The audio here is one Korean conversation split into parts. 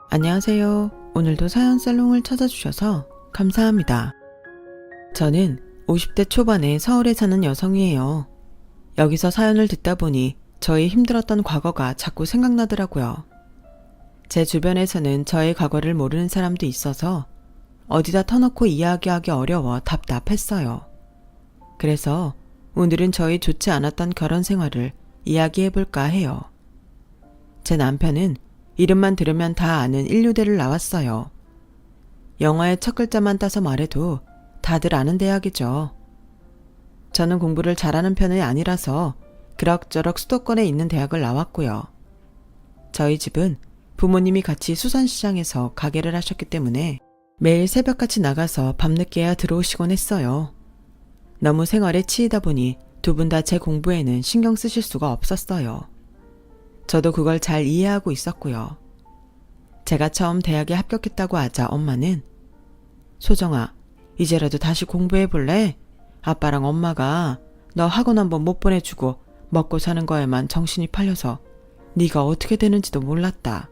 안녕하세요. 오늘도 사연 살롱을 찾아주셔서 감사합니다. 저는 50대 초반에 서울에 사는 여성이에요. 여기서 사연을 듣다 보니 저의 힘들었던 과거가 자꾸 생각나더라고요. 제 주변에서는 저의 과거를 모르는 사람도 있어서 어디다 터놓고 이야기하기 어려워 답답했어요. 그래서 오늘은 저희 좋지 않았던 결혼 생활을 이야기해볼까 해요. 제 남편은 이름만 들으면 다 아는 인류대를 나왔어요. 영어의 첫 글자만 따서 말해도 다들 아는 대학이죠. 저는 공부를 잘하는 편이 아니라서 그럭저럭 수도권에 있는 대학을 나왔고요. 저희 집은 부모님이 같이 수산시장에서 가게를 하셨기 때문에 매일 새벽같이 나가서 밤늦게야 들어오시곤 했어요. 너무 생활에 치이다 보니 두 분 다 제 공부에는 신경 쓰실 수가 없었어요. 저도 그걸 잘 이해하고 있었고요. 제가 처음 대학에 합격했다고 하자 엄마는 소정아, 이제라도 다시 공부해볼래? 아빠랑 엄마가 너 학원 한번 못 보내주고 먹고 사는 거에만 정신이 팔려서 네가 어떻게 되는지도 몰랐다.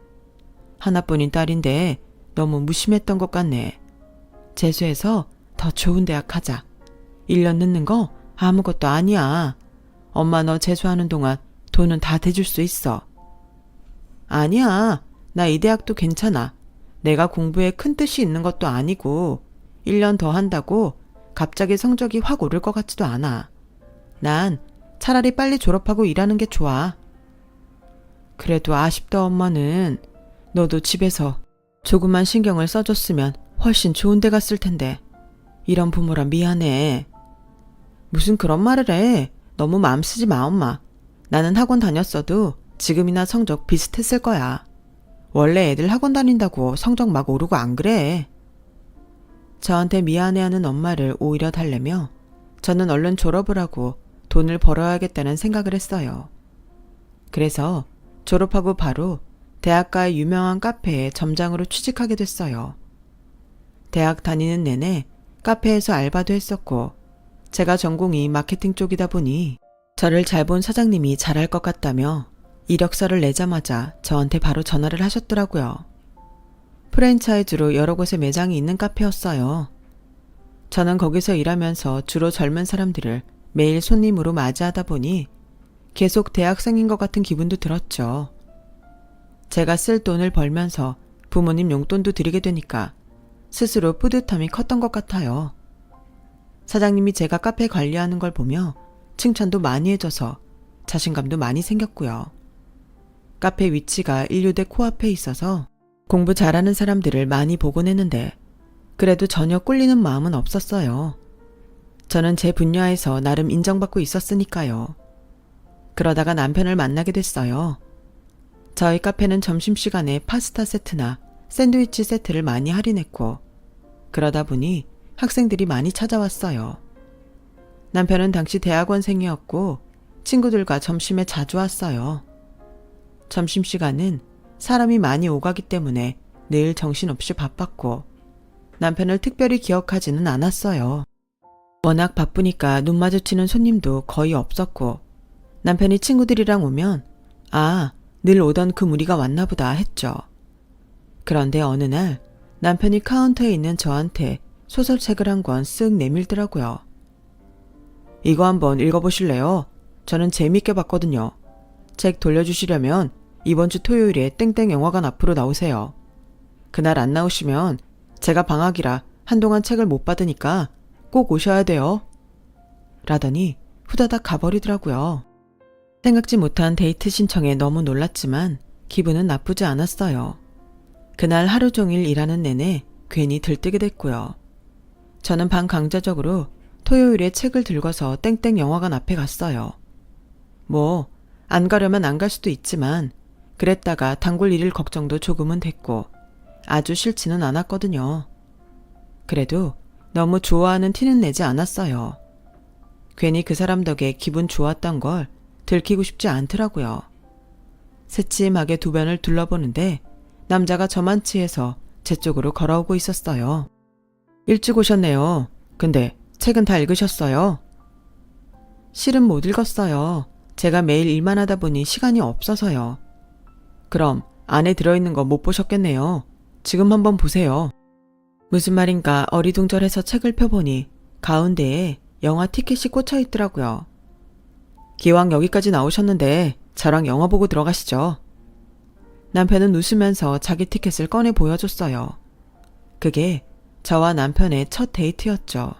하나뿐인 딸인데 너무 무심했던 것 같네. 재수해서 더 좋은 대학 가자. 1년 늦는 거 아무것도 아니야. 엄마 너 재수하는 동안 돈은 다 대줄 수 있어. 아니야. 나 이 대학도 괜찮아. 내가 공부에 큰 뜻이 있는 것도 아니고 1년 더 한다고 갑자기 성적이 확 오를 것 같지도 않아. 난 차라리 빨리 졸업하고 일하는 게 좋아. 그래도 아쉽다 엄마는. 너도 집에서 조금만 신경을 써줬으면 훨씬 좋은 데 갔을 텐데. 이런 부모라 미안해. 무슨 그런 말을 해. 너무 마음 쓰지 마 엄마. 나는 학원 다녔어도 지금이나 성적 비슷했을 거야. 원래 애들 학원 다닌다고 성적 막 오르고 안 그래. 저한테 미안해하는 엄마를 오히려 달래며 저는 얼른 졸업을 하고 돈을 벌어야겠다는 생각을 했어요. 그래서 졸업하고 바로 대학가의 유명한 카페에 점장으로 취직하게 됐어요. 대학 다니는 내내 카페에서 알바도 했었고 제가 전공이 마케팅 쪽이다 보니 저를 잘 본 사장님이 잘할 것 같다며 이력서를 내자마자 저한테 바로 전화를 하셨더라고요. 프랜차이즈로 여러 곳에 매장이 있는 카페였어요. 저는 거기서 일하면서 주로 젊은 사람들을 매일 손님으로 맞이하다 보니 계속 대학생인 것 같은 기분도 들었죠. 제가 쓸 돈을 벌면서 부모님 용돈도 드리게 되니까 스스로 뿌듯함이 컸던 것 같아요. 사장님이 제가 카페 관리하는 걸 보며 칭찬도 많이 해줘서 자신감도 많이 생겼고요. 카페 위치가 인류대 코앞에 있어서 공부 잘하는 사람들을 많이 보곤 했는데 그래도 전혀 꿀리는 마음은 없었어요. 저는 제 분야에서 나름 인정받고 있었으니까요. 그러다가 남편을 만나게 됐어요. 저희 카페는 점심시간에 파스타 세트나 샌드위치 세트를 많이 할인했고 그러다 보니 학생들이 많이 찾아왔어요. 남편은 당시 대학원생이었고 친구들과 점심에 자주 왔어요. 점심시간은 사람이 많이 오가기 때문에 늘 정신없이 바빴고 남편을 특별히 기억하지는 않았어요. 워낙 바쁘니까 눈 마주치는 손님도 거의 없었고 남편이 친구들이랑 오면 아, 늘 오던 그 무리가 왔나 보다 했죠. 그런데 어느 날 남편이 카운터에 있는 저한테 소설책을 한 권 쓱 내밀더라고요. 이거 한번 읽어보실래요? 저는 재밌게 봤거든요. 책 돌려주시려면 이번 주 토요일에 땡땡 영화관 앞으로 나오세요. 그날 안 나오시면 제가 방학이라 한동안 책을 못 받으니까 꼭 오셔야 돼요. 라더니 후다닥 가버리더라고요. 생각지 못한 데이트 신청에 너무 놀랐지만 기분은 나쁘지 않았어요. 그날 하루 종일 일하는 내내 괜히 들뜨게 됐고요. 저는 반강제적으로 토요일에 책을 들고서 땡땡 영화관 앞에 갔어요. 뭐 안 가려면 안 갈 수도 있지만 그랬다가 단골 일일 걱정도 조금은 됐고 아주 싫지는 않았거든요. 그래도 너무 좋아하는 티는 내지 않았어요. 괜히 그 사람 덕에 기분 좋았던 걸 들키고 싶지 않더라고요. 새침하게 두 변을 둘러보는데 남자가 저만치해서 제 쪽으로 걸어오고 있었어요. 일찍 오셨네요. 근데 책은 다 읽으셨어요? 실은 못 읽었어요. 제가 매일 일만 하다 보니 시간이 없어서요. 그럼 안에 들어있는 거 못 보셨겠네요. 지금 한번 보세요. 무슨 말인가 어리둥절해서 책을 펴보니 가운데에 영화 티켓이 꽂혀 있더라고요. 기왕 여기까지 나오셨는데 저랑 영화 보고 들어가시죠. 남편은 웃으면서 자기 티켓을 꺼내 보여줬어요. 그게 저와 남편의 첫 데이트였죠.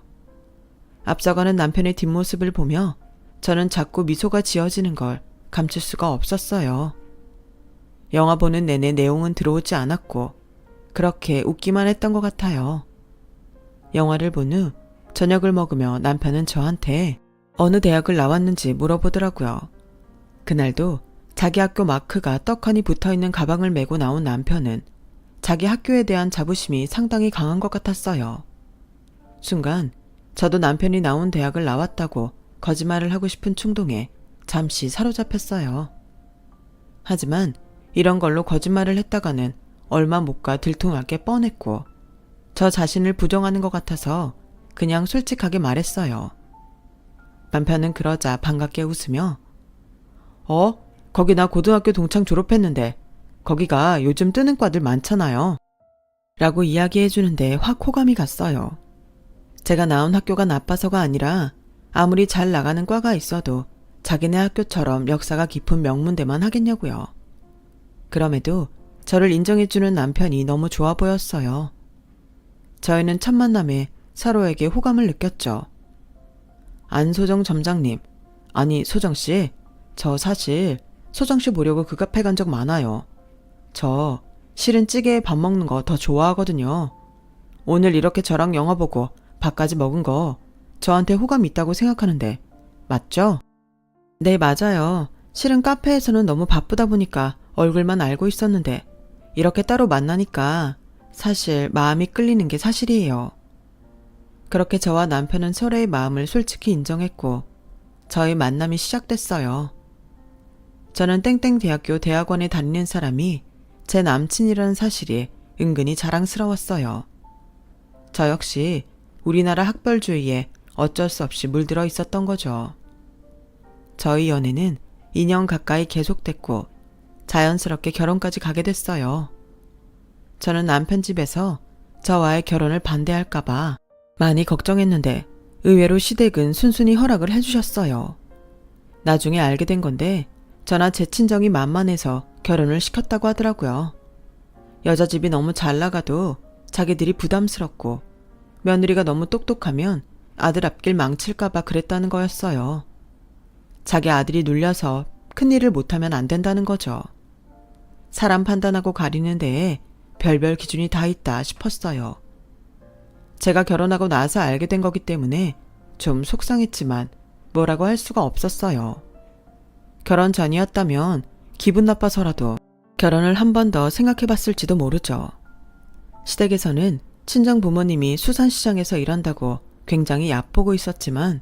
앞서가는 남편의 뒷모습을 보며 저는 자꾸 미소가 지어지는 걸 감출 수가 없었어요. 영화 보는 내내 내용은 들어오지 않았고 그렇게 웃기만 했던 것 같아요. 영화를 본 후 저녁을 먹으며 남편은 저한테 어느 대학을 나왔는지 물어보더라고요. 그날도 자기 학교 마크가 떡하니 붙어있는 가방을 메고 나온 남편은 자기 학교에 대한 자부심이 상당히 강한 것 같았어요. 순간 저도 남편이 나온 대학을 나왔다고 거짓말을 하고 싶은 충동에 잠시 사로잡혔어요. 하지만 이런 걸로 거짓말을 했다가는 얼마 못 가 들통날 게 뻔했고 저 자신을 부정하는 것 같아서 그냥 솔직하게 말했어요. 남편은 그러자 반갑게 웃으며 거기 나 고등학교 동창 졸업했는데 거기가 요즘 뜨는 과들 많잖아요. 라고 이야기해 주는데 확 호감이 갔어요. 제가 나온 학교가 나빠서가 아니라 아무리 잘 나가는 과가 있어도 자기네 학교처럼 역사가 깊은 명문대만 하겠냐고요. 그럼에도 저를 인정해주는 남편이 너무 좋아 보였어요. 저희는 첫 만남에 서로에게 호감을 느꼈죠. 안소정 점장님, 아니 소정씨, 저 사실 소정씨 보려고 그 카페 간 적 많아요. 저 실은 찌개에 밥 먹는 거 더 좋아하거든요. 오늘 이렇게 저랑 영화 보고 밥까지 먹은 거 저한테 호감 있다고 생각하는데 맞죠? 네, 맞아요. 실은 카페에서는 너무 바쁘다 보니까 얼굴만 알고 있었는데 이렇게 따로 만나니까 사실 마음이 끌리는 게 사실이에요. 그렇게 저와 남편은 서로의 마음을 솔직히 인정했고 저희 만남이 시작됐어요. 저는 땡땡 대학교 대학원에 다니는 사람이 제 남친이라는 사실이 은근히 자랑스러웠어요. 저 역시 우리나라 학벌주의에 어쩔 수 없이 물들어 있었던 거죠. 저희 연애는 2년 가까이 계속됐고 자연스럽게 결혼까지 가게 됐어요. 저는 남편 집에서 저와의 결혼을 반대할까봐 많이 걱정했는데 의외로 시댁은 순순히 허락을 해주셨어요. 나중에 알게 된 건데 저나 제 친정이 만만해서 결혼을 시켰다고 하더라고요. 여자 집이 너무 잘 나가도 자기들이 부담스럽고 며느리가 너무 똑똑하면 아들 앞길 망칠까봐 그랬다는 거였어요. 자기 아들이 눌려서 큰일을 못하면 안 된다는 거죠. 사람 판단하고 가리는 데에 별별 기준이 다 있다 싶었어요. 제가 결혼하고 나서 알게 된 거기 때문에 좀 속상했지만 뭐라고 할 수가 없었어요. 결혼 전이었다면 기분 나빠서라도 결혼을 한 번 더 생각해봤을지도 모르죠. 시댁에서는 친정 부모님이 수산시장에서 일한다고 굉장히 얕보고 있었지만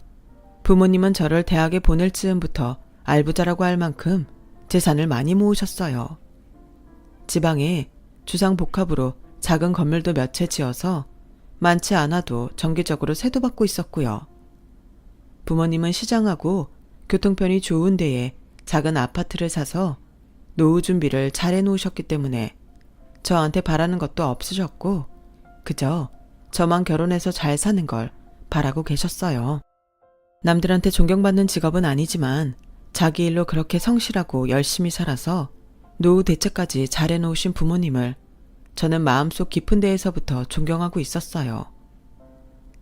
부모님은 저를 대학에 보낼 즈음부터 알부자라고 할 만큼 재산을 많이 모으셨어요. 지방에 주상복합으로 작은 건물도 몇 채 지어서 많지 않아도 정기적으로 세도 받고 있었고요. 부모님은 시장하고 교통편이 좋은 데에 작은 아파트를 사서 노후 준비를 잘 해놓으셨기 때문에 저한테 바라는 것도 없으셨고 그저 저만 결혼해서 잘 사는 걸 바라고 계셨어요. 남들한테 존경받는 직업은 아니지만 자기 일로 그렇게 성실하고 열심히 살아서 노후 대책까지 잘 해놓으신 부모님을 저는 마음속 깊은 데에서부터 존경하고 있었어요.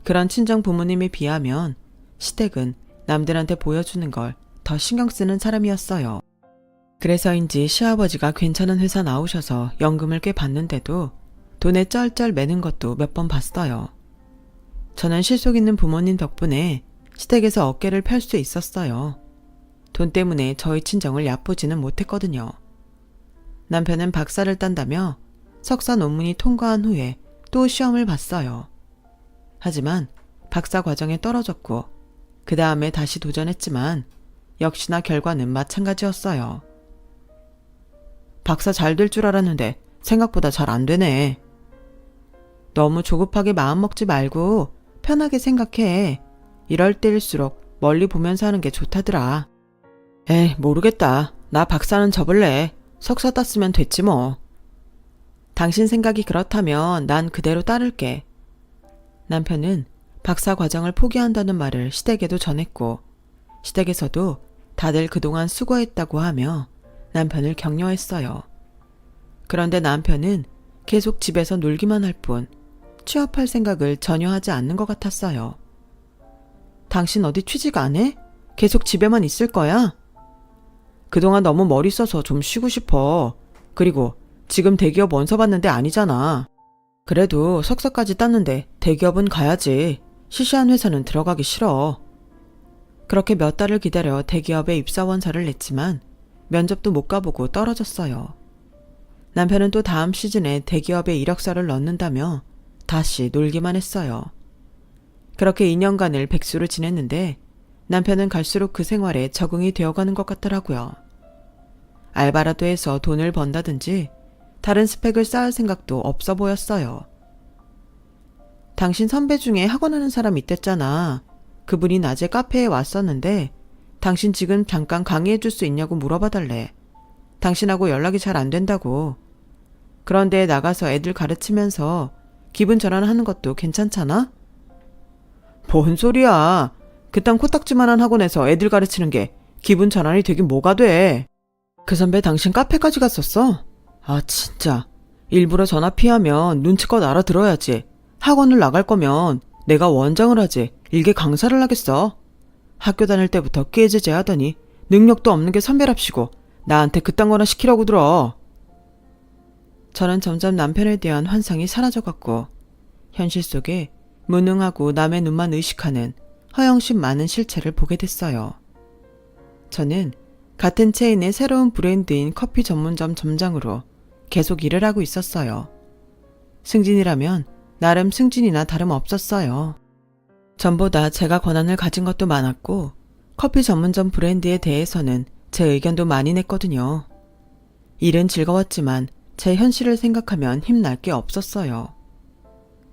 그런 친정 부모님에 비하면 시댁은 남들한테 보여주는 걸 더 신경 쓰는 사람이었어요. 그래서인지 시아버지가 괜찮은 회사 나오셔서 연금을 꽤 받는데도 돈에 쩔쩔 매는 것도 몇 번 봤어요. 저는 실속 있는 부모님 덕분에 시댁에서 어깨를 펼 수 있었어요. 돈 때문에 저희 친정을 얕보지는 못했거든요. 남편은 박사를 딴다며 석사 논문이 통과한 후에 또 시험을 봤어요. 하지만 박사 과정에 떨어졌고 그 다음에 다시 도전했지만 역시나 결과는 마찬가지였어요. 박사 잘 될 줄 알았는데 생각보다 잘 안 되네. 너무 조급하게 마음먹지 말고 편하게 생각해. 이럴 때일수록 멀리 보면서 하는 게 좋다더라. 에이, 모르겠다. 나 박사는 접을래. 석사 땄으면 됐지 뭐. 당신 생각이 그렇다면 난 그대로 따를게. 남편은 박사 과정을 포기한다는 말을 시댁에도 전했고 시댁에서도 다들 그동안 수고했다고 하며 남편을 격려했어요. 그런데 남편은 계속 집에서 놀기만 할 뿐 취업할 생각을 전혀 하지 않는 것 같았어요. 당신 어디 취직 안 해? 계속 집에만 있을 거야? 그동안 너무 머리 써서 좀 쉬고 싶어. 그리고 지금 대기업 원서 받는 데 아니잖아. 그래도 석사까지 땄는데 대기업은 가야지. 시시한 회사는 들어가기 싫어. 그렇게 몇 달을 기다려 대기업에 입사 원서를 냈지만 면접도 못 가보고 떨어졌어요. 남편은 또 다음 시즌에 대기업에 이력서를 넣는다며 다시 놀기만 했어요. 그렇게 2년간을 백수로 지냈는데 남편은 갈수록 그 생활에 적응이 되어가는 것 같더라고요. 알바라도 해서 돈을 번다든지 다른 스펙을 쌓을 생각도 없어 보였어요. 당신 선배 중에 학원하는 사람 있댔잖아. 그분이 낮에 카페에 왔었는데 당신 지금 잠깐 강의해줄 수 있냐고 물어봐달래. 당신하고 연락이 잘 안 된다고. 그런데 나가서 애들 가르치면서 기분 전환하는 것도 괜찮잖아? 뭔 소리야. 그딴 코딱지만한 학원에서 애들 가르치는 게 기분 전환이 되긴 뭐가 돼. 그 선배 당신 카페까지 갔었어? 아 진짜. 일부러 전화 피하면 눈치껏 알아들어야지. 학원을 나갈 거면 내가 원장을 하지 일개 강사를 하겠어. 학교 다닐 때부터 깨제제 하더니 능력도 없는 게 선배랍시고 나한테 그딴 거나 시키려고 들어. 저는 점점 남편에 대한 환상이 사라져갔고 현실 속에 무능하고 남의 눈만 의식하는 허영심 많은 실체를 보게 됐어요. 저는 같은 체인의 새로운 브랜드인 커피 전문점 점장으로 계속 일을 하고 있었어요. 승진이라면 나름 승진이나 다름없었어요. 전보다 제가 권한을 가진 것도 많았고 커피 전문점 브랜드에 대해서는 제 의견도 많이 냈거든요. 일은 즐거웠지만 제 현실을 생각하면 힘날 게 없었어요.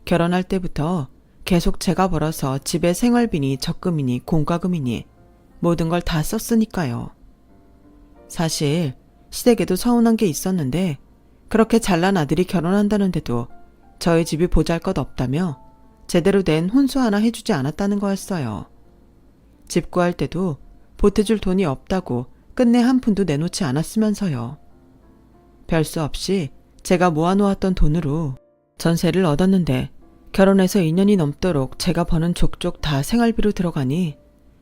결혼할 때부터 계속 제가 벌어서 집에 생활비니 적금이니 공과금이니 모든 걸 다 썼으니까요. 사실 시댁에도 서운한 게 있었는데 그렇게 잘난 아들이 결혼한다는데도 저희 집이 보잘것없다며 제대로 된 혼수 하나 해주지 않았다는 거였어요. 집 구할 때도 보태줄 돈이 없다고 끝내 한 푼도 내놓지 않았으면서요. 별 수 없이 제가 모아놓았던 돈으로 전세를 얻었는데 결혼해서 2년이 넘도록 제가 버는 족족 다 생활비로 들어가니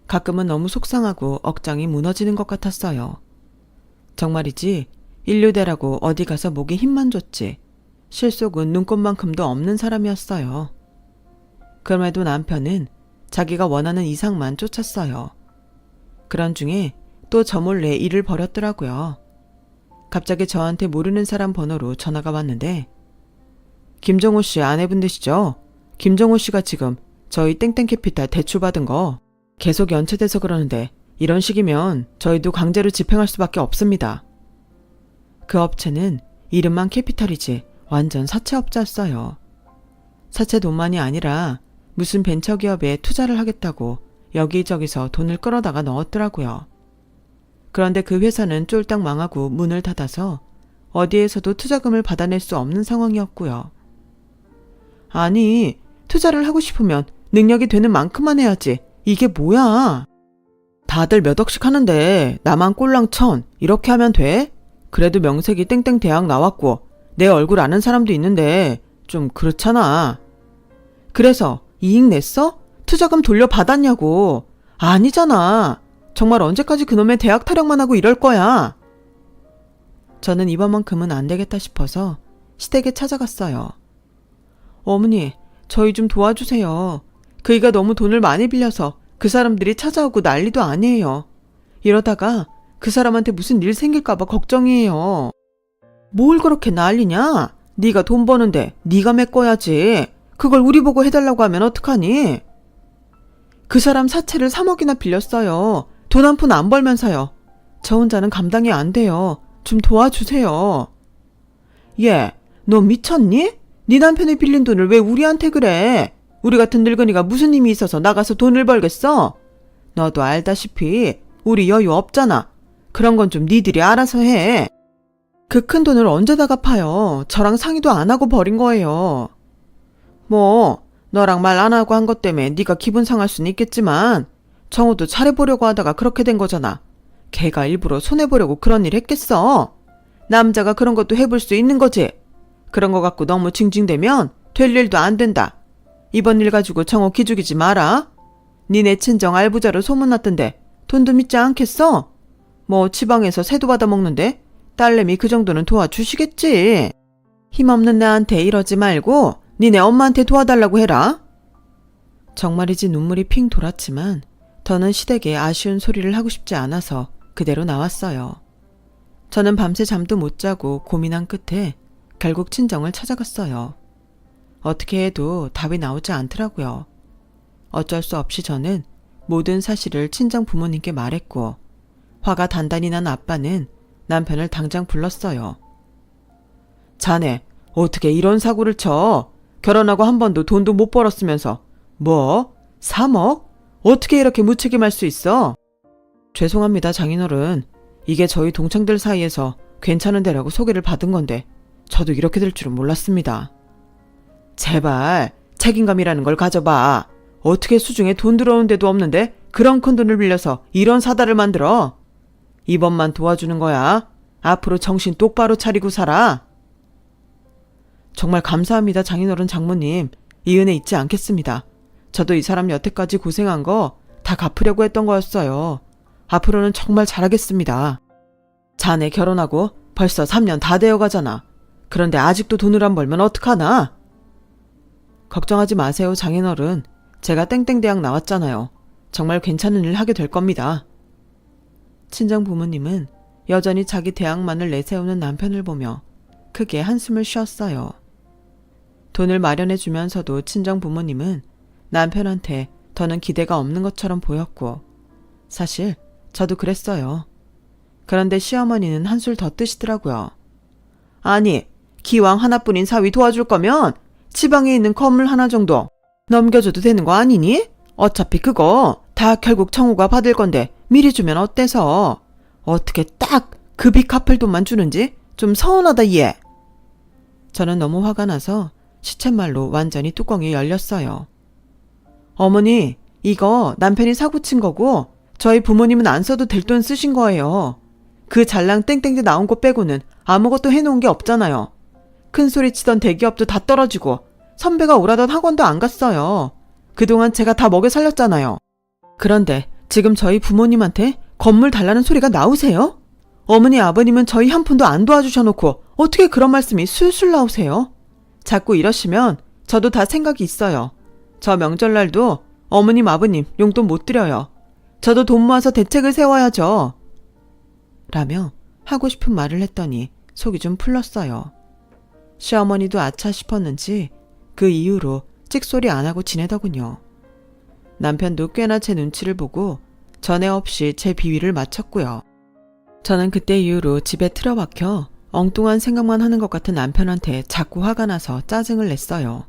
가끔은 너무 속상하고 억장이 무너지는 것 같았어요. 정말이지 인류대라고 어디 가서 목에 힘만 줬지 실속은 눈꽃만큼도 없는 사람이었어요. 그럼에도 남편은 자기가 원하는 이상만 쫓았어요. 그런 중에 또 저 몰래 일을 벌였더라고요. 갑자기 저한테 모르는 사람 번호로 전화가 왔는데 김정호 씨 아내분 되시죠? 김정호 씨가 지금 저희 땡땡캐피탈 대출받은 거 계속 연체돼서 그러는데 이런 식이면 저희도 강제로 집행할 수밖에 없습니다. 그 업체는 이름만 캐피탈이지 완전 사채업자였어요. 사채 돈만이 아니라 무슨 벤처기업에 투자를 하겠다고 여기저기서 돈을 끌어다가 넣었더라고요. 그런데 그 회사는 쫄딱 망하고 문을 닫아서 어디에서도 투자금을 받아낼 수 없는 상황이었고요. 아니, 투자를 하고 싶으면 능력이 되는 만큼만 해야지. 이게 뭐야? 다들 몇 억씩 하는데 나만 꼴랑 1,000 이렇게 하면 돼? 그래도 명색이 땡땡 대학 나왔고 내 얼굴 아는 사람도 있는데 좀 그렇잖아. 그래서 이익 냈어? 투자금 돌려받았냐고. 아니잖아. 정말 언제까지 그놈의 대학 타령만 하고 이럴 거야. 저는 이번만큼은 안 되겠다 싶어서 시댁에 찾아갔어요. 어머니, 저희 좀 도와주세요. 그이가 너무 돈을 많이 빌려서 그 사람들이 찾아오고 난리도 아니에요. 이러다가 그 사람한테 무슨 일 생길까봐 걱정이에요. 뭘 그렇게 난리냐? 네가 돈 버는데 네가 메꿔야지. 그걸 우리 보고 해달라고 하면 어떡하니? 그 사람 사채를 3억이나 빌렸어요. 돈 한 푼 안 벌면서요. 저 혼자는 감당이 안 돼요. 좀 도와주세요. 얘, 너 미쳤니? 네 남편이 빌린 돈을 왜 우리한테 그래? 우리 같은 늙은이가 무슨 힘이 있어서 나가서 돈을 벌겠어? 너도 알다시피 우리 여유 없잖아. 그런 건 좀 니들이 알아서 해. 그 큰 돈을 언제 다 갚아요? 저랑 상의도 안 하고 버린 거예요. 뭐 너랑 말 안 하고 한 것 때문에 네가 기분 상할 수는 있겠지만 정우도 잘해보려고 하다가 그렇게 된 거잖아. 걔가 일부러 손해보려고 그런 일 했겠어? 남자가 그런 것도 해볼 수 있는 거지. 그런 거 갖고 너무 징징대면 될 일도 안 된다. 이번 일 가지고 정우 기죽이지 마라. 니네 친정 알부자로 소문났던데 돈도 믿지 않겠어? 뭐 지방에서 세도 받아먹는데 딸내미 그 정도는 도와주시겠지. 힘없는 나한테 이러지 말고 니네 엄마한테 도와달라고 해라. 정말이지 눈물이 핑 돌았지만 더는 시댁에 아쉬운 소리를 하고 싶지 않아서 그대로 나왔어요. 저는 밤새 잠도 못 자고 고민한 끝에 결국 친정을 찾아갔어요. 어떻게 해도 답이 나오지 않더라고요. 어쩔 수 없이 저는 모든 사실을 친정 부모님께 말했고 화가 단단히 난 아빠는 남편을 당장 불렀어요. 자네 어떻게 이런 사고를 쳐? 결혼하고 한 번도 돈도 못 벌었으면서 뭐? 3억? 어떻게 이렇게 무책임할 수 있어? 죄송합니다, 장인어른. 이게 저희 동창들 사이에서 괜찮은 데라고 소개를 받은 건데 저도 이렇게 될 줄은 몰랐습니다. 제발 책임감이라는 걸 가져봐. 어떻게 수중에 돈 들어오는 데도 없는데 그런 큰 돈을 빌려서 이런 사달을 만들어? 이번만 도와주는 거야. 앞으로 정신 똑바로 차리고 살아. 정말 감사합니다, 장인어른 장모님. 이 은혜 잊지 않겠습니다. 저도 이 사람 여태까지 고생한 거 다 갚으려고 했던 거였어요. 앞으로는 정말 잘하겠습니다. 자네 결혼하고 벌써 3년 다 되어 가잖아. 그런데 아직도 돈을 안 벌면 어떡하나? 걱정하지 마세요, 장인어른. 제가 땡땡대학 나왔잖아요. 정말 괜찮은 일 하게 될 겁니다. 친정 부모님은 여전히 자기 대학만을 내세우는 남편을 보며 크게 한숨을 쉬었어요. 돈을 마련해 주면서도 친정 부모님은 남편한테 더는 기대가 없는 것처럼 보였고 사실 저도 그랬어요. 그런데 시어머니는 한술 더 뜨시더라고요. 아니, 기왕 하나뿐인 사위 도와줄 거면 지방에 있는 건물 하나 정도 넘겨줘도 되는 거 아니니? 어차피 그거 다 결국 청우가 받을 건데 미리 주면 어때서? 어떻게 딱 그 빚 갚을 돈만 주는지 좀 서운하다 얘. 저는 너무 화가 나서 시쳇말로 완전히 뚜껑이 열렸어요. 어머니, 이거 남편이 사고친 거고 저희 부모님은 안 써도 될 돈 쓰신 거예요. 그 잘랑 땡땡대 나온 거 빼고는 아무것도 해놓은 게 없잖아요. 큰소리 치던 대기업도 다 떨어지고 선배가 오라던 학원도 안 갔어요. 그동안 제가 다 먹여 살렸잖아요. 그런데 지금 저희 부모님한테 건물 달라는 소리가 나오세요? 어머니 아버님은 저희 한 푼도 안 도와주셔놓고 어떻게 그런 말씀이 술술 나오세요? 자꾸 이러시면 저도 다 생각이 있어요. 저 명절날도 어머님 아버님 용돈 못 드려요. 저도 돈 모아서 대책을 세워야죠. 라며 하고 싶은 말을 했더니 속이 좀 풀렸어요. 시어머니도 아차 싶었는지 그 이후로 찍소리 안 하고 지내더군요. 남편도 꽤나 제 눈치를 보고 전에 없이 제 비위를 맞췄고요. 저는 그때 이후로 집에 틀어박혀 엉뚱한 생각만 하는 것 같은 남편한테 자꾸 화가 나서 짜증을 냈어요.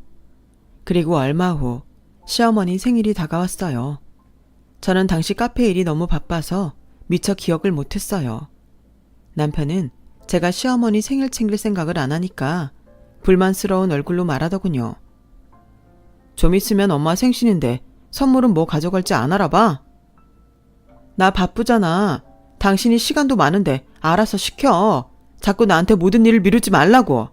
그리고 얼마 후 시어머니 생일이 다가왔어요. 저는 당시 카페 일이 너무 바빠서 미처 기억을 못했어요. 남편은 제가 시어머니 생일 챙길 생각을 안 하니까 불만스러운 얼굴로 말하더군요. 좀 있으면 엄마 생신인데 선물은 뭐 가져갈지 안 알아봐? 나 바쁘잖아. 당신이 시간도 많은데 알아서 시켜. 자꾸 나한테 모든 일을 미루지 말라고.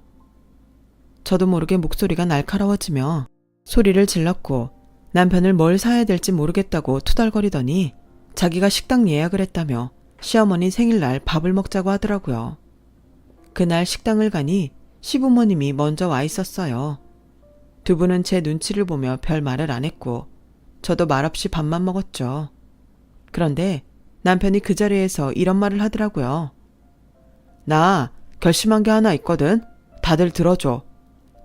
저도 모르게 목소리가 날카로워지며 소리를 질렀고 남편을 뭘 사야 될지 모르겠다고 투덜거리더니 자기가 식당 예약을 했다며 시어머니 생일날 밥을 먹자고 하더라고요. 그날 식당을 가니 시부모님이 먼저 와 있었어요. 두 분은 제 눈치를 보며 별 말을 안 했고 저도 말없이 밥만 먹었죠. 그런데 남편이 그 자리에서 이런 말을 하더라고요. 나 결심한 게 하나 있거든. 다들 들어줘.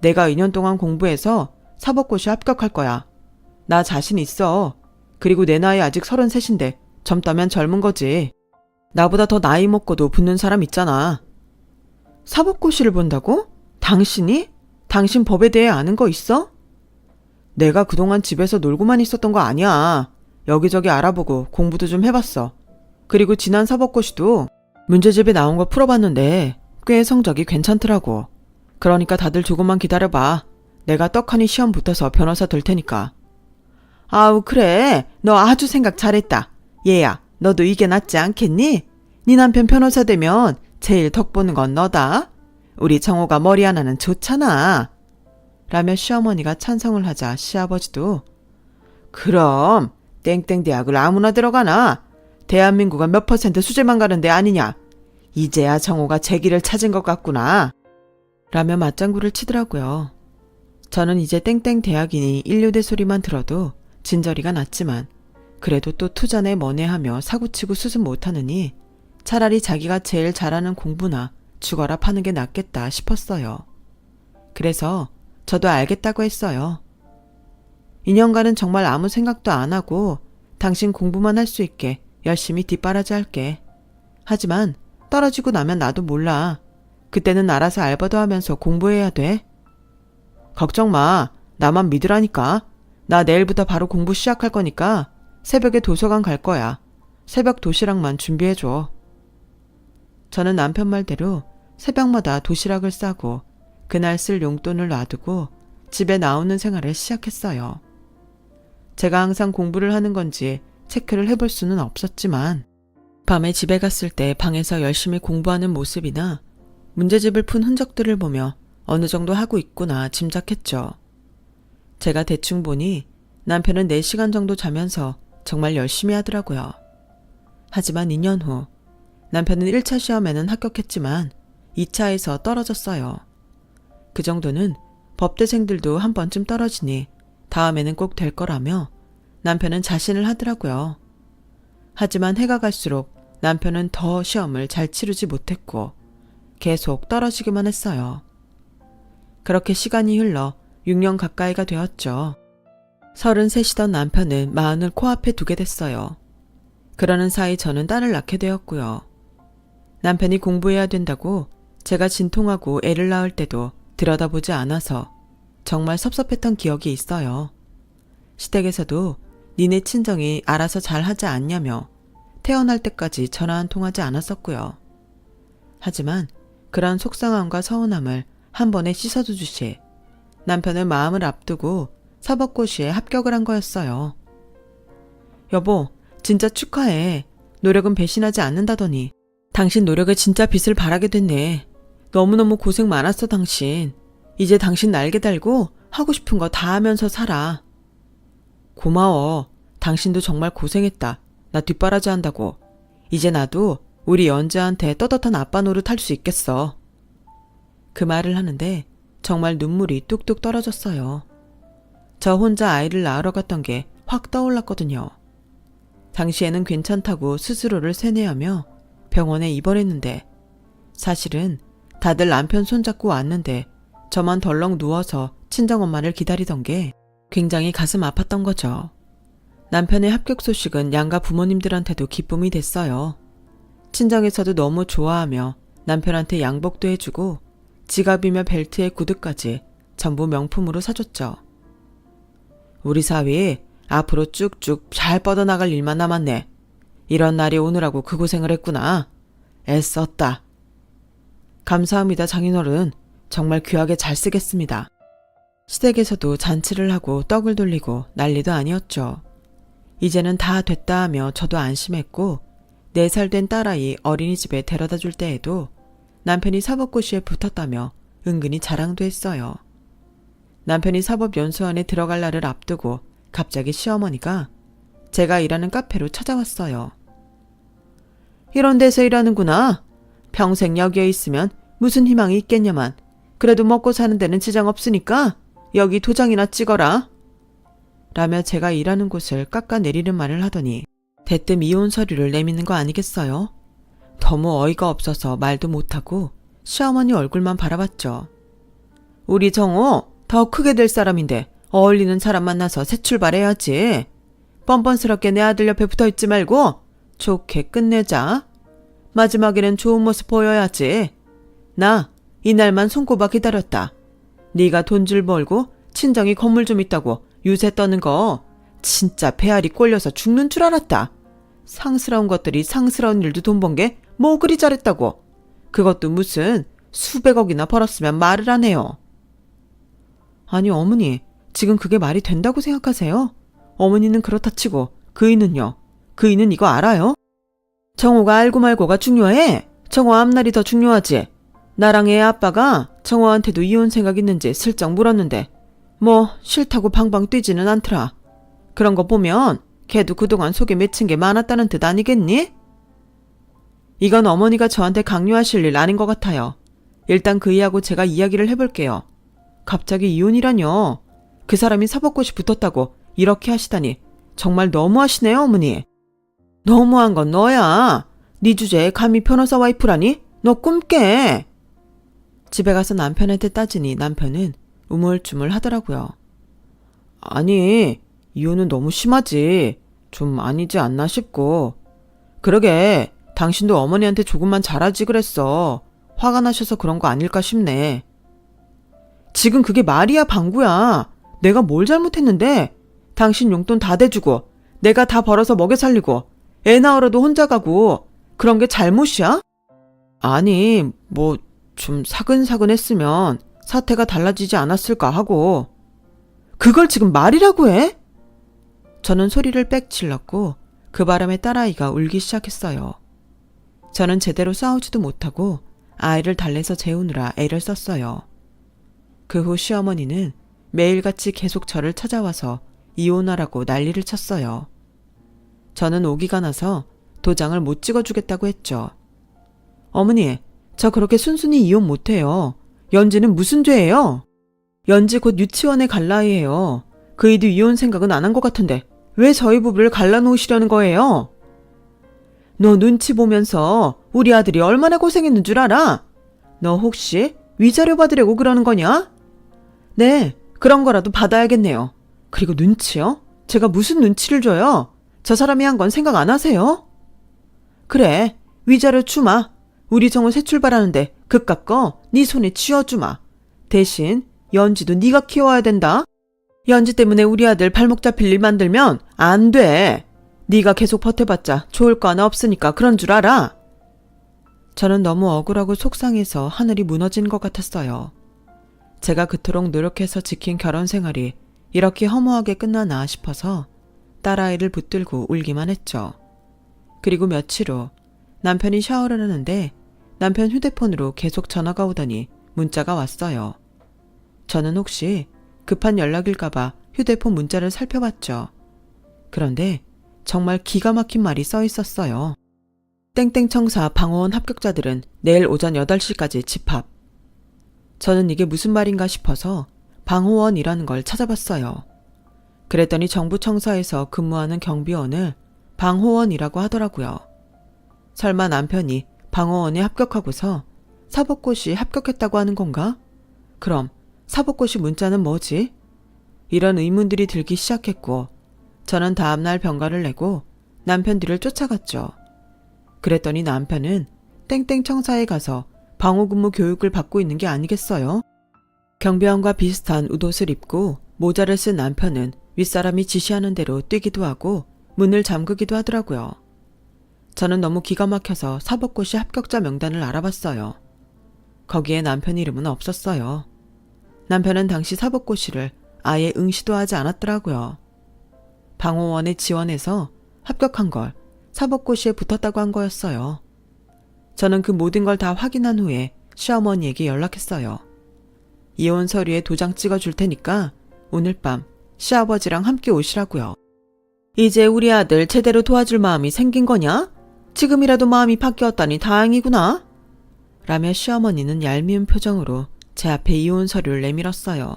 내가 2년 동안 공부해서 사법고시 합격할 거야. 나 자신 있어. 그리고 내 나이 아직 33인데 젊다면 젊은 거지. 나보다 더 나이 먹고도 붙는 사람 있잖아. 사법고시를 본다고? 당신이? 당신 법에 대해 아는 거 있어? 내가 그동안 집에서 놀고만 있었던 거 아니야. 여기저기 알아보고 공부도 좀 해봤어. 그리고 지난 사법고시도 문제집에 나온 거 풀어봤는데 꽤 성적이 괜찮더라고. 그러니까 다들 조금만 기다려봐. 내가 떡하니 시험 붙어서 변호사 될 테니까. 아우 그래. 너 아주 생각 잘했다. 얘야 너도 이게 낫지 않겠니? 네 남편 변호사 되면 제일 덕 보는 건 너다. 우리 정호가 머리 하나는 좋잖아. 라며 시어머니가 찬성을 하자 시아버지도 그럼 땡땡 대학을 아무나 들어가나? 대한민국은 몇 % 수재만 가는 데 아니냐? 이제야 정호가 제 길을 찾은 것 같구나. 라며 맞장구를 치더라고요. 저는 이제 땡땡 대학이니 인류대 소리만 들어도 진저리가 났지만 그래도 또 투자내 뭐네하며 사고치고 수습 못하느니 차라리 자기가 제일 잘하는 공부나 죽어라 파는 게 낫겠다 싶었어요. 그래서 저도 알겠다고 했어요. 2년간은 정말 아무 생각도 안 하고 당신 공부만 할 수 있게 열심히 뒷바라지 할게. 하지만 떨어지고 나면 나도 몰라. 그때는 알아서 알바도 하면서 공부해야 돼. 걱정 마. 나만 믿으라니까. 나 내일부터 바로 공부 시작할 거니까 새벽에 도서관 갈 거야. 새벽 도시락만 준비해줘. 저는 남편 말대로 새벽마다 도시락을 싸고 그날 쓸 용돈을 놔두고 집에 나오는 생활을 시작했어요. 제가 항상 공부를 하는 건지 체크를 해볼 수는 없었지만 밤에 집에 갔을 때 방에서 열심히 공부하는 모습이나 문제집을 푼 흔적들을 보며 어느 정도 하고 있구나 짐작했죠. 제가 대충 보니 남편은 4시간 정도 자면서 정말 열심히 하더라고요. 하지만 2년 후 남편은 1차 시험에는 합격했지만 2차에서 떨어졌어요. 그 정도는 법대생들도 한 번쯤 떨어지니 다음에는 꼭 될 거라며 남편은 자신을 하더라고요. 하지만 해가 갈수록 남편은 더 시험을 잘 치르지 못했고 계속 떨어지기만 했어요. 그렇게 시간이 흘러 6년 가까이가 되었죠. 33이던 남편은 40을 코앞에 두게 됐어요. 그러는 사이 저는 딸을 낳게 되었고요. 남편이 공부해야 된다고 제가 진통하고 애를 낳을 때도 들여다보지 않아서 정말 섭섭했던 기억이 있어요. 시댁에서도 니네 친정이 알아서 잘 하지 않냐며 태어날 때까지 전화 한 통 하지 않았었고요. 하지만 그런 속상함과 서운함을 한 번에 씻어주듯이 남편은 마음을 앞두고 사법고시에 합격을 한 거였어요. 여보, 진짜 축하해. 노력은 배신하지 않는다더니 당신 노력에 진짜 빛을 발하게 됐네. 너무너무 고생 많았어 당신. 이제 당신 날개 달고 하고 싶은 거 다 하면서 살아. 고마워. 당신도 정말 고생했다. 나 뒷바라지 한다고. 이제 나도 우리 연재한테 떳떳한 아빠 노릇 할 수 있겠어. 그 말을 하는데 정말 눈물이 뚝뚝 떨어졌어요. 저 혼자 아이를 낳으러 갔던 게 확 떠올랐거든요. 당시에는 괜찮다고 스스로를 세뇌하며 병원에 입원했는데 사실은 다들 남편 손잡고 왔는데 저만 덜렁 누워서 친정엄마를 기다리던 게 굉장히 가슴 아팠던 거죠. 남편의 합격 소식은 양가 부모님들한테도 기쁨이 됐어요. 친정에서도 너무 좋아하며 남편한테 양복도 해주고 지갑이며 벨트에 구두까지 전부 명품으로 사줬죠. 우리 사위 앞으로 쭉쭉 잘 뻗어나갈 일만 남았네. 이런 날이 오느라고 그 고생을 했구나. 애썼다. 감사합니다 장인어른. 정말 귀하게 잘 쓰겠습니다. 시댁에서도 잔치를 하고 떡을 돌리고 난리도 아니었죠. 이제는 다 됐다 하며 저도 안심했고 4살 된 딸아이 어린이집에 데려다 줄 때에도 남편이 사법고시에 붙었다며 은근히 자랑도 했어요. 남편이 사법연수원에 들어갈 날을 앞두고 갑자기 시어머니가 제가 일하는 카페로 찾아왔어요. 이런 데서 일하는구나. 평생 여기에 있으면 무슨 희망이 있겠냐만. 그래도 먹고 사는 데는 지장 없으니까 여기 도장이나 찍어라. 라며 제가 일하는 곳을 깎아내리는 말을 하더니 대뜸 이혼 서류를 내미는 거 아니겠어요? 너무 어이가 없어서 말도 못하고 시어머니 얼굴만 바라봤죠. 우리 정호 더 크게 될 사람인데 어울리는 사람 만나서 새 출발해야지. 뻔뻔스럽게 내 아들 옆에 붙어있지 말고 좋게 끝내자. 마지막에는 좋은 모습 보여야지. 나 이날만 손꼽아 기다렸다. 네가 돈줄 벌고 친정이 건물 좀 있다고 유세 떠는 거 진짜 배알이 꼴려서 죽는 줄 알았다. 상스러운 것들이 상스러운 일도 돈 번 게 뭐 그리 잘했다고. 그것도 무슨 수백억이나 벌었으면 말을 안 해요. 아니 어머니, 지금 그게 말이 된다고 생각하세요? 어머니는 그렇다 치고 그이는요? 그이는 이거 알아요? 정호가 알고 말고가 중요해? 정호 앞날이 더 중요하지. 나랑 애 아빠가 정호한테도 이혼 생각 있는지 슬쩍 물었는데 뭐 싫다고 방방 뛰지는 않더라. 그런 거 보면 걔도 그동안 속에 맺힌 게 많았다는 뜻 아니겠니? 이건 어머니가 저한테 강요하실 일 아닌 것 같아요. 일단 그이하고 제가 이야기를 해볼게요. 갑자기 이혼이라뇨. 그 사람이 사법고시 붙었다고 이렇게 하시다니 정말 너무하시네요 어머니. 너무한 건 너야. 네 주제에 감히 변호사 와이프라니? 너 꿈깨. 집에 가서 남편한테 따지니 남편은 우물쭈물 하더라고요. 아니, 이혼은 너무 심하지. 좀 아니지 않나 싶고. 그러게, 당신도 어머니한테 조금만 잘하지 그랬어. 화가 나셔서 그런 거 아닐까 싶네. 지금 그게 말이야 방구야. 내가 뭘 잘못했는데? 당신 용돈 다 대주고 내가 다 벌어서 먹여 살리고 애 낳으러도 혼자 가고 그런 게 잘못이야? 아니, 뭐 좀 사근사근 했으면 사태가 달라지지 않았을까 하고. 그걸 지금 말이라고 해? 저는 소리를 빽 질렀고 그 바람에 딸아이가 울기 시작했어요. 저는 제대로 싸우지도 못하고 아이를 달래서 재우느라 애를 썼어요. 그 후 시어머니는 매일같이 계속 저를 찾아와서 이혼하라고 난리를 쳤어요. 저는 오기가 나서 도장을 못 찍어주겠다고 했죠. 어머니, 저 그렇게 순순히 이혼 못해요. 연지는 무슨 죄예요? 연지 곧 유치원에 갈 나이예요. 그이도 이혼 생각은 안 한 것 같은데 왜 저희 부부를 갈라놓으시려는 거예요? 너 눈치 보면서 우리 아들이 얼마나 고생했는 줄 알아? 너 혹시 위자료 받으려고 그러는 거냐? 네, 그런 거라도 받아야겠네요. 그리고 눈치요? 제가 무슨 눈치를 줘요? 저 사람이 한 건 생각 안 하세요? 그래, 위자료 주마. 우리 정우 새 출발하는데 그깟 거 네 손에 쥐어주마. 대신 연지도 네가 키워야 된다. 연지 때문에 우리 아들 발목 잡힐 일 만들면 안 돼. 네가 계속 버텨봤자 좋을 거 하나 없으니까 그런 줄 알아. 저는 너무 억울하고 속상해서 하늘이 무너진 것 같았어요. 제가 그토록 노력해서 지킨 결혼 생활이 이렇게 허무하게 끝나나 싶어서 딸아이를 붙들고 울기만 했죠. 그리고 며칠 후 남편이 샤워를 하는데 남편 휴대폰으로 계속 전화가 오더니 문자가 왔어요. 저는 혹시 급한 연락일까봐 휴대폰 문자를 살펴봤죠. 그런데 정말 기가 막힌 말이 써 있었어요. 땡땡청사 방호원 합격자들은 내일 오전 8시까지 집합. 저는 이게 무슨 말인가 싶어서 방호원이라는 걸 찾아봤어요. 그랬더니 정부 청사에서 근무하는 경비원을 방호원이라고 하더라고요. 설마 남편이 방호원에 합격하고서 사법고시 합격했다고 하는 건가? 그럼 사법고시 문자는 뭐지? 이런 의문들이 들기 시작했고 저는 다음날 병가를 내고 남편 뒤를 쫓아갔죠. 그랬더니 남편은 땡땡 청사에 가서 방호근무 교육을 받고 있는 게 아니겠어요? 경비원과 비슷한 웃옷을 입고 모자를 쓴 남편은 윗사람이 지시하는 대로 뛰기도 하고 문을 잠그기도 하더라고요. 저는 너무 기가 막혀서 사법고시 합격자 명단을 알아봤어요. 거기에 남편 이름은 없었어요. 남편은 당시 사법고시를 아예 응시도 하지 않았더라고요. 방호원에 지원해서 합격한 걸 사법고시에 붙었다고 한 거였어요. 저는 그 모든 걸 다 확인한 후에 시어머니에게 연락했어요. 이혼 서류에 도장 찍어줄 테니까 오늘 밤 시아버지랑 함께 오시라고요. 이제 우리 아들 제대로 도와줄 마음이 생긴 거냐? 지금이라도 마음이 바뀌었다니 다행이구나. 라며 시어머니는 얄미운 표정으로 제 앞에 이혼 서류를 내밀었어요.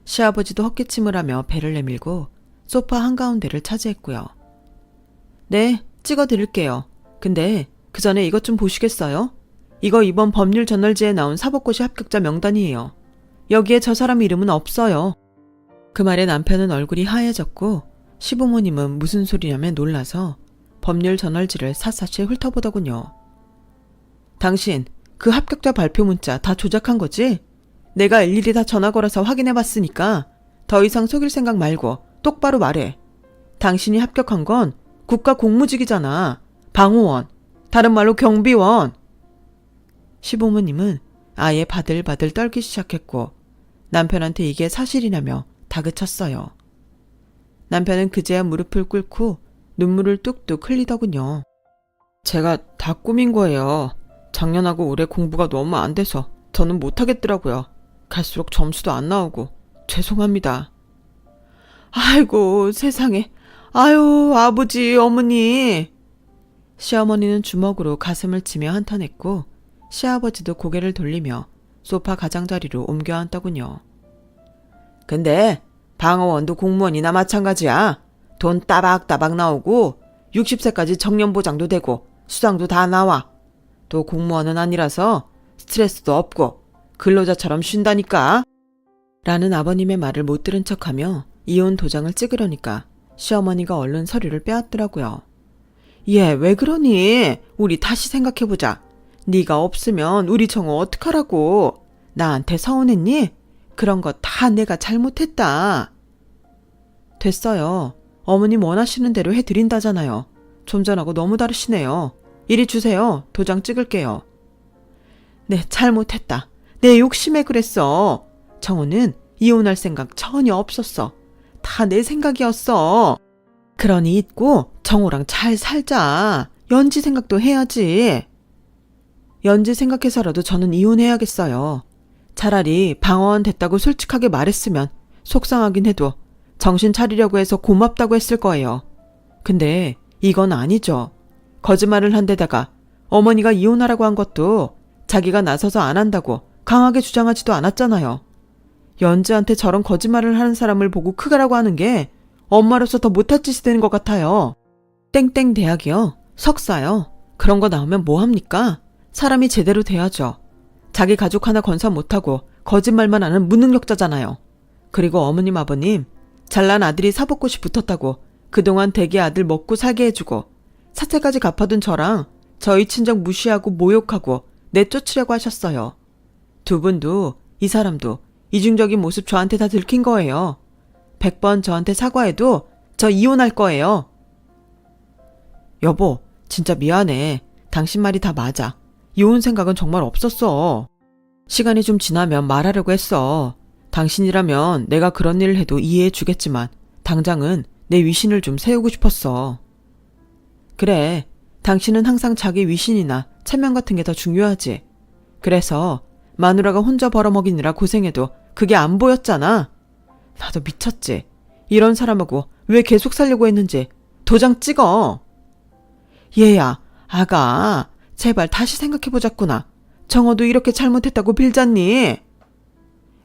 시아버지도 헛기침을 하며 배를 내밀고 소파 한가운데를 차지했고요. 네, 찍어드릴게요. 근데 그 전에 이것 좀 보시겠어요? 이거 이번 법률 저널지에 나온 사법고시 합격자 명단이에요. 여기에 저 사람 이름은 없어요. 그 말에 남편은 얼굴이 하얘졌고 시부모님은 무슨 소리냐며 놀라서 법률 저널지를 샅샅이 훑어보더군요. 당신 그 합격자 발표 문자 다 조작한 거지? 내가 일일이 다 전화 걸어서 확인해봤으니까 더 이상 속일 생각 말고 똑바로 말해. 당신이 합격한 건 국가 공무직이잖아. 방호원, 다른 말로 경비원. 시부모님은 아예 바들바들 떨기 시작했고 남편한테 이게 사실이라며 다그쳤어요. 남편은 그제야 무릎을 꿇고 눈물을 뚝뚝 흘리더군요. 제가 다 꾸민 거예요. 작년하고 올해 공부가 너무 안 돼서 저는 못하겠더라고요. 갈수록 점수도 안 나오고 죄송합니다. 아이고 세상에. 아유 아버지 어머니. 시어머니는 주먹으로 가슴을 치며 한탄했고 시아버지도 고개를 돌리며 소파 가장자리로 옮겨 앉더군요. 근데 방어원도 공무원이나 마찬가지야. 돈 따박따박 나오고 60세까지 청년보장도 되고 수당도 다 나와. 또 공무원은 아니라서 스트레스도 없고 근로자처럼 쉰다니까. 라는 아버님의 말을 못 들은 척하며 이혼 도장을 찍으려니까 시어머니가 얼른 서류를 빼앗더라고요. 얘 왜 그러니? 우리 다시 생각해보자. 네가 없으면 우리 정호 어떡하라고. 나한테 서운했니? 그런 거 다 내가 잘못했다. 됐어요. 어머님 원하시는 대로 해드린다잖아요. 좀 전하고 너무 다르시네요. 이리 주세요. 도장 찍을게요. 네, 잘못했다. 내 욕심에 그랬어. 정호는 이혼할 생각 전혀 없었어. 다 내 생각이었어. 그러니 잊고 정호랑 잘 살자. 연지 생각도 해야지. 연지 생각해서라도 저는 이혼해야겠어요. 차라리 방어원 됐다고 솔직하게 말했으면 속상하긴 해도 정신 차리려고 해서 고맙다고 했을 거예요. 근데 이건 아니죠. 거짓말을 한 데다가 어머니가 이혼하라고 한 것도 자기가 나서서 안 한다고 강하게 주장하지도 않았잖아요. 연지한테 저런 거짓말을 하는 사람을 보고 크가라고 하는 게 엄마로서 더 못할 짓이 되는 것 같아요. 땡땡 대학이요? 석사요? 그런 거 나오면 뭐합니까? 사람이 제대로 돼야죠. 자기 가족 하나 건사 못하고 거짓말만 하는 무능력자잖아요. 그리고 어머님 아버님 잘난 아들이 사법고시 붙었다고 그동안 대기 아들 먹고 살게 해주고 사채까지 갚아둔 저랑 저희 친정 무시하고 모욕하고 내쫓으려고 하셨어요. 두 분도 이 사람도 이중적인 모습 저한테 다 들킨 거예요. 100번 저한테 사과해도 저 이혼할 거예요. 여보, 진짜 미안해. 당신 말이 다 맞아. 이혼 생각은 정말 없었어. 시간이 좀 지나면 말하려고 했어. 당신이라면 내가 그런 일을 해도 이해해 주겠지만 당장은 내 위신을 좀 세우고 싶었어. 그래, 당신은 항상 자기 위신이나 체면 같은 게 더 중요하지. 그래서 마누라가 혼자 벌어먹이느라 고생해도 그게 안 보였잖아. 나도 미쳤지. 이런 사람하고 왜 계속 살려고 했는지 도장 찍어. 얘야, 아가, 제발 다시 생각해보자꾸나. 정호도 이렇게 잘못했다고 빌잖니?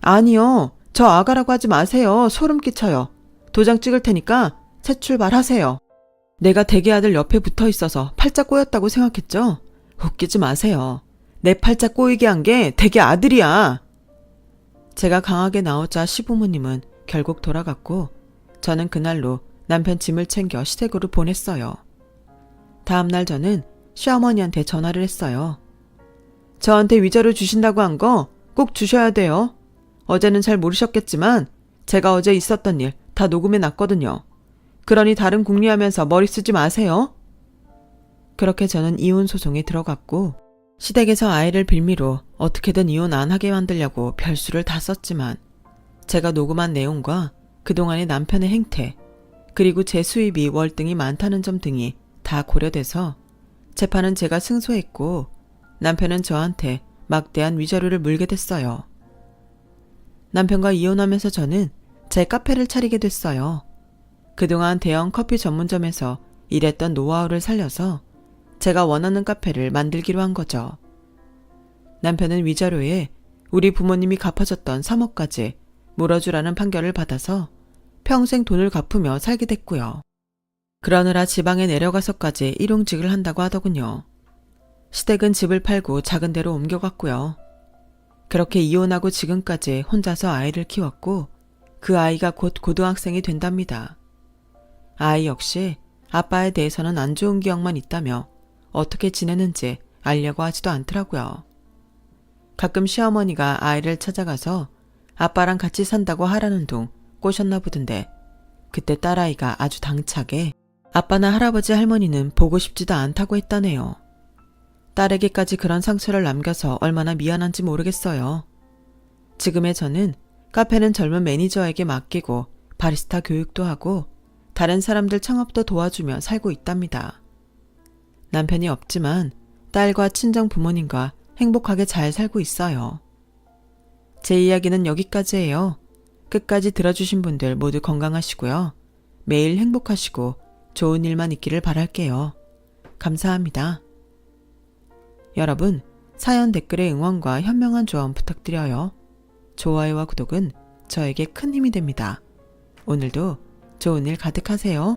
아니요, 저 아가라고 하지 마세요. 소름 끼쳐요. 도장 찍을 테니까 새 출발하세요. 내가 대개 아들 옆에 붙어 있어서 팔자 꼬였다고 생각했죠? 웃기지 마세요. 내 팔자 꼬이게 한 게 대개 아들이야. 제가 강하게 나오자 시부모님은 결국 돌아갔고 저는 그날로 남편 짐을 챙겨 시댁으로 보냈어요. 다음날 저는 시어머니한테 전화를 했어요. 저한테 위자료 주신다고 한 거 꼭 주셔야 돼요. 어제는 잘 모르셨겠지만 제가 어제 있었던 일 다 녹음해 놨거든요. 그러니 다른 궁리하면서 머리 쓰지 마세요. 그렇게 저는 이혼 소송에 들어갔고 시댁에서 아이를 빌미로 어떻게든 이혼 안 하게 만들려고 별수를 다 썼지만 제가 녹음한 내용과 그동안의 남편의 행태 그리고 제 수입이 월등히 많다는 점 등이 다 고려돼서 재판은 제가 승소했고 남편은 저한테 막대한 위자료를 물게 됐어요. 남편과 이혼하면서 저는 제 카페를 차리게 됐어요. 그동안 대형 커피 전문점에서 일했던 노하우를 살려서 제가 원하는 카페를 만들기로 한 거죠. 남편은 위자료에 우리 부모님이 갚아줬던 3억까지 물어주라는 판결을 받아서 평생 돈을 갚으며 살게 됐고요. 그러느라 지방에 내려가서까지 일용직을 한다고 하더군요. 시댁은 집을 팔고 작은 데로 옮겨갔고요. 그렇게 이혼하고 지금까지 혼자서 아이를 키웠고 그 아이가 곧 고등학생이 된답니다. 아이 역시 아빠에 대해서는 안 좋은 기억만 있다며 어떻게 지내는지 알려고 하지도 않더라고요. 가끔 시어머니가 아이를 찾아가서 아빠랑 같이 산다고 하라는 둥 꼬셨나 보던데 그때 딸아이가 아주 당차게 아빠나 할아버지 할머니는 보고 싶지도 않다고 했다네요. 딸에게까지 그런 상처를 남겨서 얼마나 미안한지 모르겠어요. 지금의 저는 카페는 젊은 매니저에게 맡기고 바리스타 교육도 하고 다른 사람들 창업도 도와주며 살고 있답니다. 남편이 없지만 딸과 친정 부모님과 행복하게 잘 살고 있어요. 제 이야기는 여기까지예요. 끝까지 들어주신 분들 모두 건강하시고요. 매일 행복하시고 좋은 일만 있기를 바랄게요. 감사합니다. 여러분, 사연 댓글에 응원과 현명한 조언 부탁드려요. 좋아요와 구독은 저에게 큰 힘이 됩니다. 오늘도 좋은 일 가득하세요.